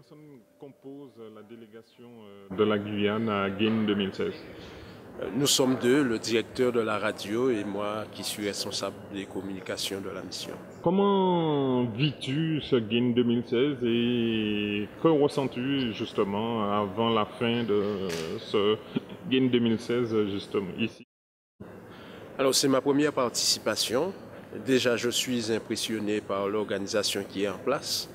personnes composent la délégation de la Guyane à Guine 2016? Nous sommes deux, le directeur de la radio et moi qui suis responsable des communications de la mission. Comment vis-tu ce Guine 2016 et que ressens-tu justement avant la fin de ce Guine 2016 justement ici? Alors c'est ma première participation. Déjà je suis impressionné par l'organisation qui est en place.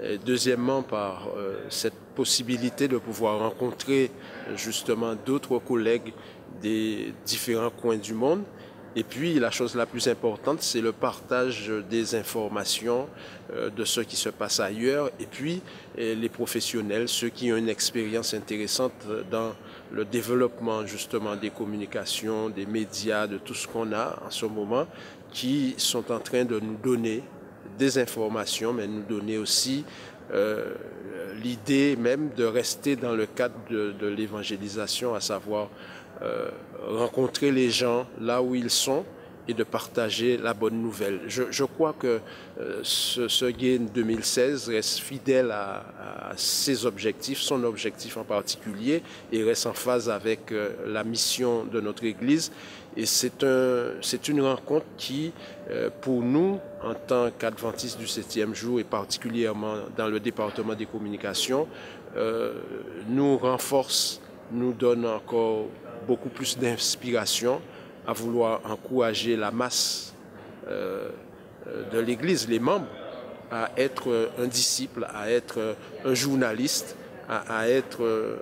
Et deuxièmement par cette possibilité de pouvoir rencontrer justement d'autres collègues des différents coins du monde. Et puis la chose la plus importante, c'est le partage des informations de ce qui se passe ailleurs. Et puis les professionnels, ceux qui ont une expérience intéressante dans le développement justement des communications, des médias, de tout ce qu'on a en ce moment, qui sont en train de nous donner des informations, mais nous donner aussi l'idée même de rester dans le cadre de l'évangélisation, à savoir rencontrer les gens là où ils sont et de partager la bonne nouvelle. Je crois que ce Gain 2016 reste fidèle à ses objectifs, son objectif en particulier, et reste en phase avec la mission de notre Église. Et c'est une rencontre qui, pour nous, en tant qu'adventistes du 7e jour, et particulièrement dans le département des communications, nous renforce, nous donne encore beaucoup plus d'inspiration à vouloir encourager la masse de l'Église, les membres, à être un disciple, à être un journaliste, à être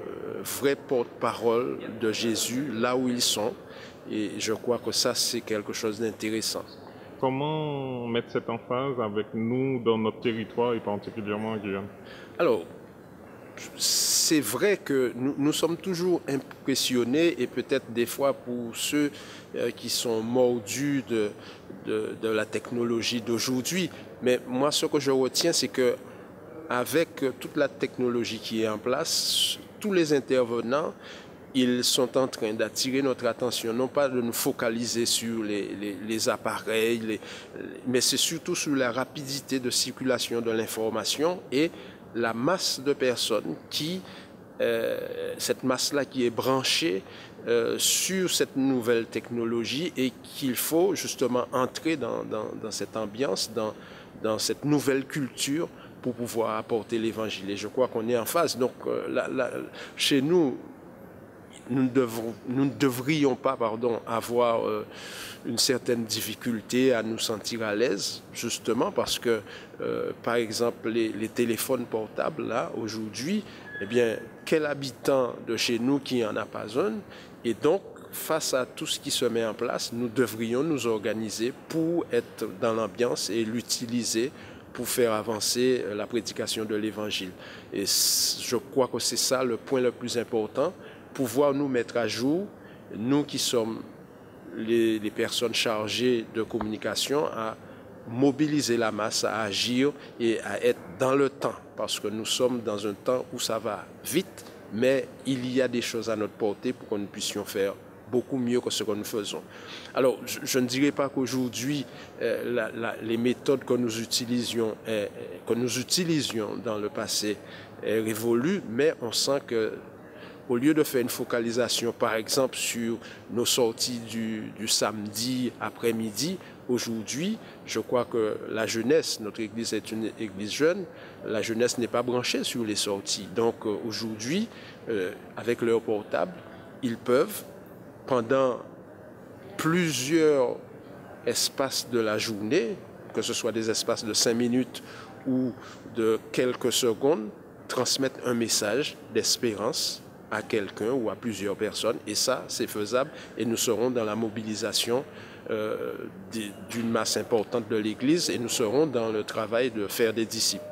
vrai porte-parole de Jésus là où ils sont. Et je crois que ça, c'est quelque chose d'intéressant. Comment mettre cette emphase avec nous dans notre territoire et particulièrement en Guyane? Alors, c'est vrai que nous sommes toujours impressionnés et peut-être des fois pour ceux qui sont mordus de la technologie d'aujourd'hui. Mais moi, ce que je retiens, c'est que avec toute la technologie qui est en place, tous les intervenants, ils sont en train d'attirer notre attention, non pas de nous focaliser sur les appareils, mais c'est surtout sur la rapidité de circulation de l'information et la masse de personnes cette masse-là qui est branchée sur cette nouvelle technologie et qu'il faut justement entrer dans cette ambiance, dans cette nouvelle culture pour pouvoir apporter l'évangile. Et je crois qu'on est en phase. Donc chez nous, nous ne devrions pas avoir une certaine difficulté à nous sentir à l'aise, justement parce que, par exemple, les téléphones portables, là, aujourd'hui, eh bien, quel habitant de chez nous qui n'en a pas un? Et donc, face à tout ce qui se met en place, nous devrions nous organiser pour être dans l'ambiance et l'utiliser pour faire avancer la prédication de l'Évangile. Et je crois que c'est ça le point le plus important, pouvoir nous mettre à jour, nous qui sommes les personnes chargées de communication, à mobiliser la masse, à agir et à être dans le temps, parce que nous sommes dans un temps où ça va vite, mais il y a des choses à notre portée pour que nous puissions faire beaucoup mieux que ce que nous faisons. Alors, je ne dirais pas qu'aujourd'hui, les méthodes que nous utilisions dans le passé est révolue, mais on sent que au lieu de faire une focalisation, par exemple, sur nos sorties du samedi après-midi, aujourd'hui, je crois que la jeunesse, notre église est une église jeune, la jeunesse n'est pas branchée sur les sorties. Donc aujourd'hui, avec leur portable, ils peuvent, pendant plusieurs espaces de la journée, que ce soit des espaces de 5 minutes ou de quelques secondes, transmettre un message d'espérance à quelqu'un ou à plusieurs personnes, et ça c'est faisable, et nous serons dans la mobilisation d'une masse importante de l'Église, et nous serons dans le travail de faire des disciples.